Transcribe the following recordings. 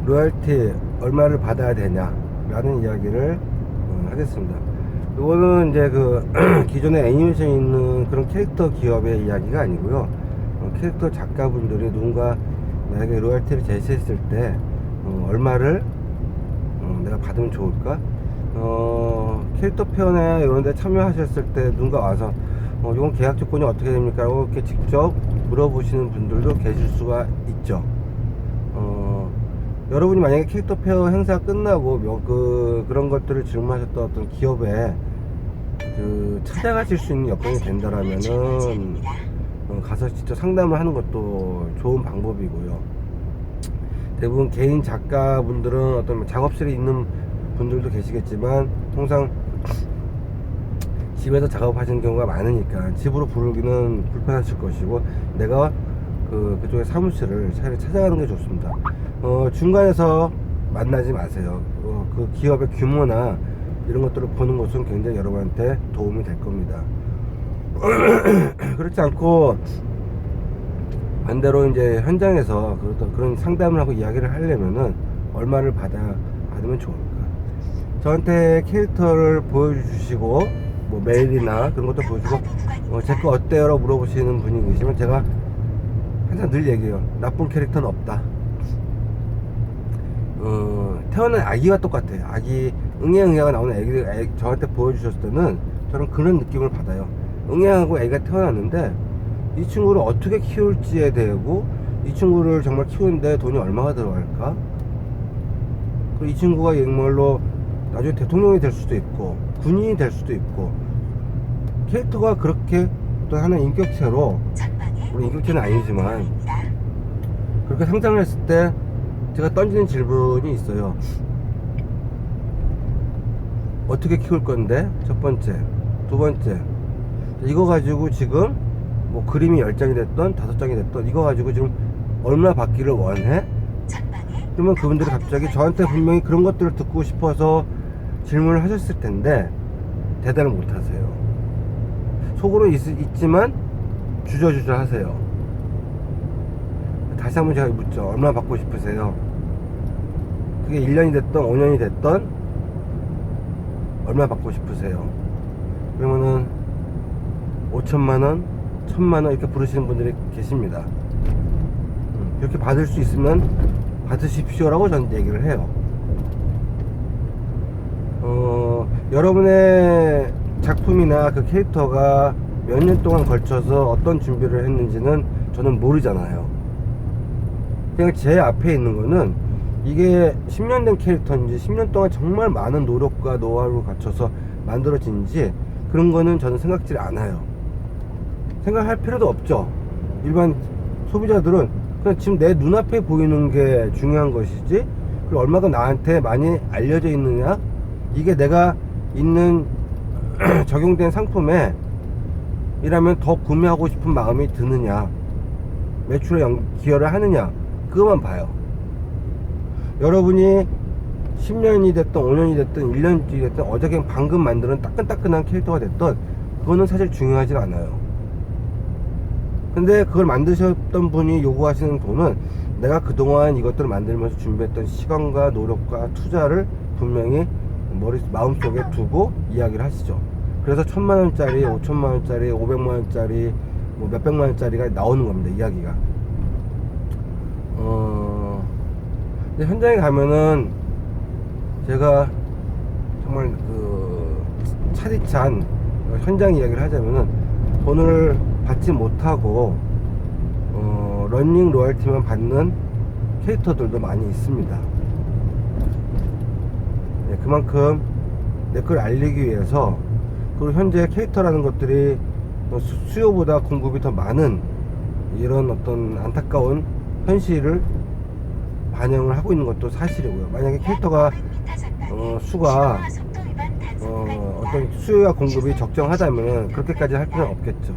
로열티 얼마를 받아야 되냐 라는 이야기를 하겠습니다. 이거는 이제 그 기존에 애니메이션에 있는 그런 캐릭터 기업의 이야기가 아니고요. 캐릭터 작가분들이 누군가 나에게 로열티를 제시했을 때 얼마를 내가 받으면 좋을까? 캐릭터 페어나 이런 데 참여하셨을 때 누군가 와서 이건 계약 조건이 어떻게 됩니까? 이렇게 직접 물어보시는 분들도 계실 수가 있죠. 여러분이 만약에 캐릭터 페어 행사 끝나고 그런 것들을 질문하셨던 어떤 기업에 찾아가실 수 있는 여건이 된다라면은 가서 직접 상담을 하는 것도 좋은 방법이고요. 대부분 개인 작가분들은 어떤 작업실에 있는 분들도 계시겠지만 통상 집에서 작업하시는 경우가 많으니까 집으로 부르기는 불편하실 것이고 내가 그쪽에 사무실을 차라리 찾아가는 게 좋습니다. 중간에서 만나지 마세요. 그 기업의 규모나 이런 것들을 보는 것은 굉장히 여러분한테 도움이 될 겁니다. 그렇지 않고 반대로 이제 현장에서 그런 상담을 하고 이야기를 하려면은 얼마를 받으면 좋을까? 저한테 캐릭터를 보여주시고 뭐 메일이나 그런 것도 보여주고 제 거 어때요? 라고 물어보시는 분이 계시면 제가 항상 늘 얘기해요. 나쁜 캐릭터는 없다. 태어난 아기와 똑같아요. 아기 응애응애가 나오는 애기들 저한테 보여주셨을 때는 저는 그런 느낌을 받아요. 응애하고 애가 태어났는데 이 친구를 어떻게 키울지에 대고 이 친구를 정말 키우는데 돈이 얼마가 들어갈까? 그리고 이 친구가 정말로 나중에 대통령이 될 수도 있고 군인이 될 수도 있고 캐릭터가 그렇게 또 하나 인격체로, 물론 인격체는 아니지만 그렇게 상상을 했을 때 제가 던지는 질문이 있어요. 어떻게 키울 건데? 첫 번째. 두 번째, 이거 가지고 지금 뭐 그림이 10장이 됐던 5장이 됐던 이거 가지고 지금 얼마 받기를 원해? 그러면 그분들이 갑자기 저한테 분명히 그런 것들을 듣고 싶어서 질문을 하셨을 텐데 대답을 못 하세요. 속으로 있지만 주저주저 하세요. 다시 한번 제가 묻죠. 얼마 받고 싶으세요? 그게 1년이 됐던 5년이 됐던 얼마 받고 싶으세요? 그러면은 5천만원, 1,000만원 이렇게 부르시는 분들이 계십니다. 이렇게 받을 수 있으면 받으십시오 라고 저는 얘기를 해요. 여러분의 작품이나 그 캐릭터가 몇 년 동안 걸쳐서 어떤 준비를 했는지는 저는 모르잖아요. 그냥 제 앞에 있는 거는 이게 10년 된 캐릭터인지 10년 동안 정말 많은 노력과 노하우를 갖춰서 만들어진지 그런 거는 저는 생각지 않아요. 생각할 필요도 없죠. 일반 소비자들은 그냥 지금 내 눈앞에 보이는 게 중요한 것이지 그리고 얼마가 나한테 많이 알려져 있느냐, 이게 내가 있는 적용된 상품에 이라면 더 구매하고 싶은 마음이 드느냐, 매출에 기여를 하느냐, 그것만 봐요. 여러분이 10년이 됐든 5년이 됐든 1년이 됐든 어저께 방금 만드는 따끈따끈한 캐릭터가 됐든 그거는 사실 중요하지 않아요. 근데 그걸 만드셨던 분이 요구하시는 돈은 내가 그동안 이것들을 만들면서 준비했던 시간과 노력과 투자를 분명히 마음속에 두고 이야기를 하시죠. 그래서 1,000만원짜리, 5천만원짜리, 500만원짜리, 뭐 몇백만원짜리가 나오는 겁니다, 이야기가. 근데 현장에 가면은 제가 정말 차디찬 현장 이야기를 하자면은 돈을 받지 못하고 러닝 로열티만 받는 캐릭터들도 많이 있습니다. 네, 그만큼 내 걸 알리기 위해서, 그리고 현재 캐릭터라는 것들이 수요보다 공급이 더 많은 이런 어떤 안타까운 현실을 반영을 하고 있는 것도 사실이고요. 만약에 캐릭터가 수가 어떤 수요와 공급이 적정하다면 그렇게까지 할 필요는 없겠죠.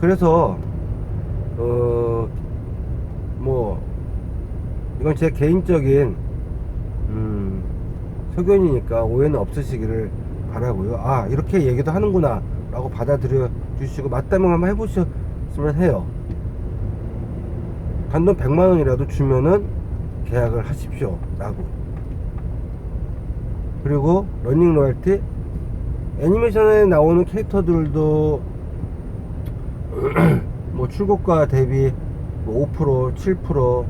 그래서 뭐 이건 제 개인적인 소견이니까 오해는 없으시기를 바라고요. 아, 이렇게 얘기도 하는구나 라고 받아들여 주시고 맞다면 한번 해보셨으면 해요. 단돈 100만원이라도 주면은 계약을 하십시오 라고. 그리고 러닝 로열티, 애니메이션에 나오는 캐릭터들도 뭐 출고가 대비 뭐 5%, 7%,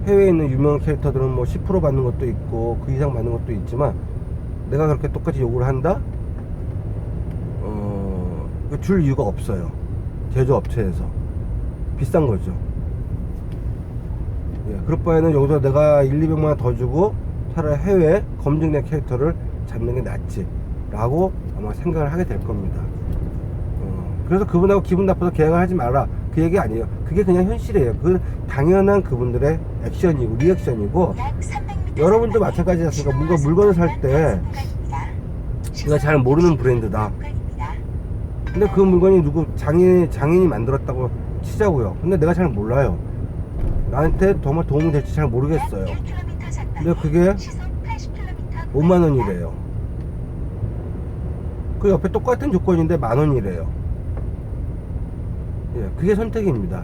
해외에 있는 유명한 캐릭터들은 뭐 10% 받는 것도 있고 그 이상 받는 것도 있지만, 내가 그렇게 똑같이 요구를 한다? 줄 이유가 없어요. 제조업체에서 비싼 거죠. 예, 그럴 바에는 여기서 내가 1,200만원 더 주고 차라리 해외 검증된 캐릭터를 잡는 게 낫지 라고 아마 생각을 하게 될 겁니다. 그래서 그분하고 기분 나빠서 계약을 하지 마라, 그 얘기 아니에요. 그게 그냥 현실이에요. 그 당연한 그분들의 액션이고 리액션이고, 여러분도 마찬가지 않습니까? 뭔가 물건을 살 때 내가 잘 모르는 브랜드다, 근데 그 물건이 누구 장인이 만들었다고 치자고요. 근데 내가 잘 몰라요. 나한테 정말 도움이 될지 잘 모르겠어요. 근데 그게 50,000원이래요. 그 옆에 똑같은 조건인데 10,000원이래요. 예, 그게 선택입니다.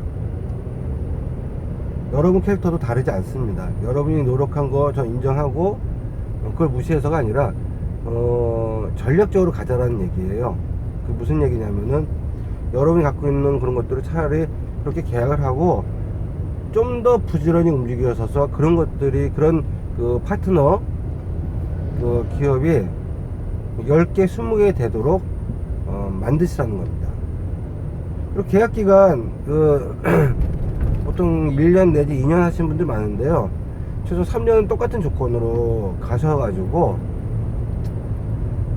여러분 캐릭터도 다르지 않습니다. 여러분이 노력한 거 저 인정하고 그걸 무시해서가 아니라 전략적으로 가자라는 얘기예요. 그 무슨 얘기냐면은, 여러분이 갖고 있는 그런 것들을 차라리 그렇게 계약을 하고 좀 더 부지런히 움직여서서 그런 것들이, 그런 그 파트너 그 기업이 10개, 20개 되도록 만드시라는 겁니다. 그리고 계약기간 보통 1년 내지 2년 하시는 분들 많은데요, 최소 3년은 똑같은 조건으로 가셔가지고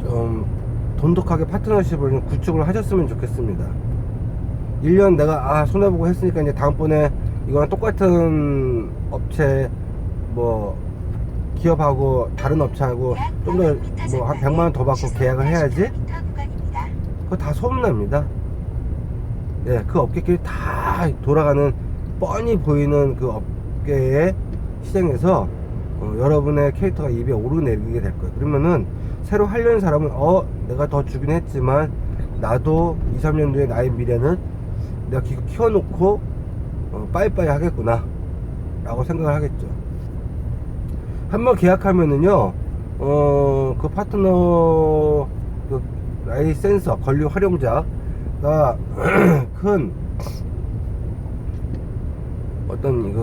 좀 돈독하게 파트너십을 구축을 하셨으면 좋겠습니다. 1년 내가 손해보고 했으니까 이제 다음번에 이거랑 똑같은 업체 뭐 기업하고 다른 업체하고 좀 더 뭐 한 100만원 더 받고 계약을 해야지, 그거 다 소문납니다. 예, 그 업계끼리 다 돌아가는 뻔히 보이는 그 업계의 시장에서 여러분의 캐릭터가 입에 오르내리게 될 거예요. 그러면은 새로 하려는 사람은 내가 더 주긴 했지만 나도 2, 3년 뒤에 나의 미래는 내가 키워놓고 빠이빠이 하겠구나 라고 생각을 하겠죠. 한번 계약하면은요, 그 파트너 그 라이센서 권리 활용자가 큰 어떤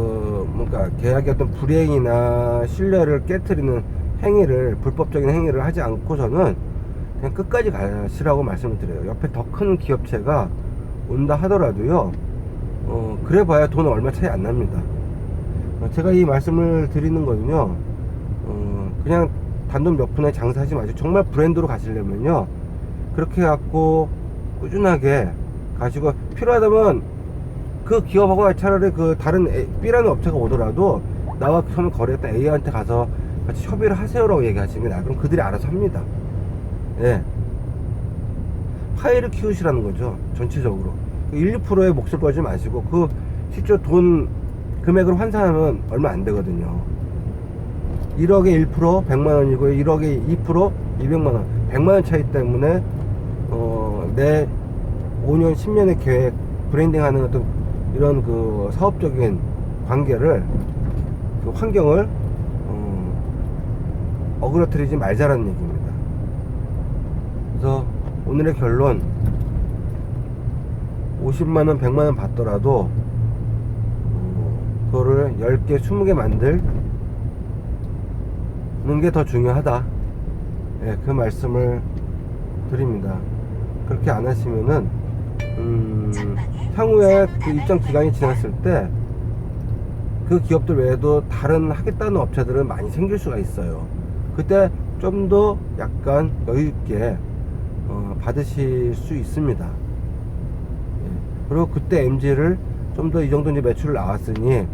뭔가 계약의 어떤 불이행이나 신뢰를 깨트리는 행위를, 불법적인 행위를 하지 않고서는 그냥 끝까지 가시라고 말씀을 드려요. 옆에 더 큰 기업체가 온다 하더라도요, 그래 봐야 돈 얼마 차이 안 납니다. 제가 이 말씀을 드리는 거는요, 그냥 단돈 몇 푼에 장사하지 마시고 정말 브랜드로 가시려면요, 그렇게 해갖고 꾸준하게 가시고, 필요하다면 그 기업하고 차라리 그 다른 B라는 업체가 오더라도 나와 처음에 거래했던 A한테 가서 같이 협의를 하세요라고 얘기하시는 게 나아요. 그럼 그들이 알아서 합니다. 예. 파이를 키우시라는 거죠. 전체적으로 1, 2%의 몫을 걸지 마시고, 그 실제 돈 금액을 환산하면 얼마 안 되거든요. 1억에 1% 100만원이고 1억에 2% 200만원, 100만원 차이 때문에 내 5년 10년의 계획, 브랜딩 하는 어떤 이런 그 사업적인 관계를, 그 환경을 어그러뜨리지 말자라는 얘기입니다. 그래서 오늘의 결론, 50만원 100만원 받더라도 그거를 10개 20개 만들는 게 더 중요하다. 예, 그 말씀을 드립니다. 그렇게 안 하시면은 향후에 그 일정 기간이 지났을 때 그 기업들 외에도 다른 하겠다는 업체들은 많이 생길 수가 있어요. 그때 좀 더 약간 여유있게 받으실 수 있습니다. 예. 그리고 그때 MG를 좀 더 이 정도 이제 매출 나왔으니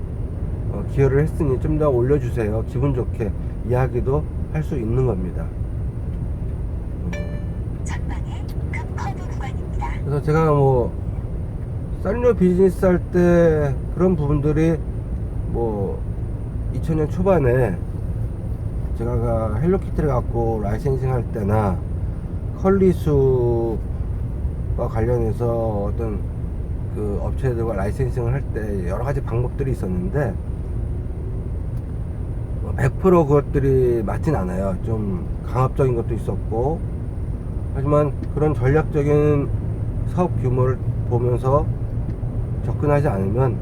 기여를 했으니 좀 더 올려주세요, 기분 좋게 이야기도 할 수 있는 겁니다. 그래서 제가 뭐 쌀료 비즈니스 할 때 그런 부분들이 뭐 2000년 초반에 제가 헬로키티를 갖고 라이센싱 할 때나 컬리수와 관련해서 어떤 그 업체들과 라이센싱을 할 때 여러 가지 방법들이 있었는데, 100% 그것들이 맞진 않아요. 좀 강압적인 것도 있었고, 하지만 그런 전략적인 사업 규모를 보면서 접근하지 않으면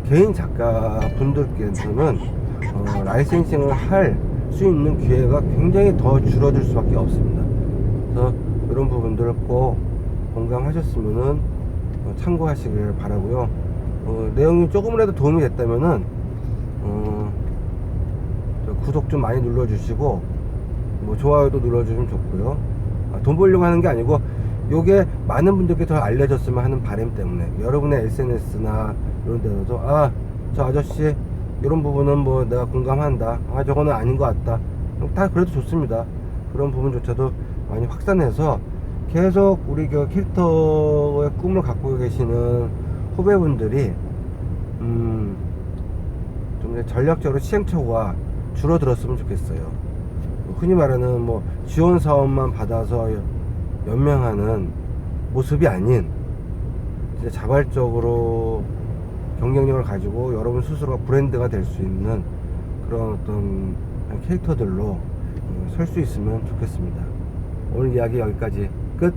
개인 작가 분들께서는 라이센싱을 할 수 있는 기회가 굉장히 더 줄어들 수밖에 없습니다. 그래서 이런 부분들을 꼭 공감하셨으면 참고하시길 바라고요. 내용이 조금이라도 도움이 됐다면은 구독 좀 많이 눌러주시고 뭐 좋아요도 눌러주시면 좋고요. 돈 벌려고 하는 게 아니고 요게 많은 분들께 더 알려졌으면 하는 바람 때문에 여러분의 SNS나 이런 데서도 저 아저씨 이런 부분은 뭐 내가 공감한다, 저거는 아닌 것 같다, 다 그래도 좋습니다. 그런 부분조차도 많이 확산해서 계속 우리 그 캐릭터의 꿈을 갖고 계시는 후배분들이 좀 전략적으로 시행착오가 줄어들었으면 좋겠어요. 흔히 말하는 뭐 지원 사업만 받아서 연명하는 모습이 아닌 진짜 자발적으로 경쟁력을 가지고 여러분 스스로가 브랜드가 될 수 있는 그런 어떤 캐릭터들로 설 수 있으면 좋겠습니다. 오늘 이야기 여기까지 끝.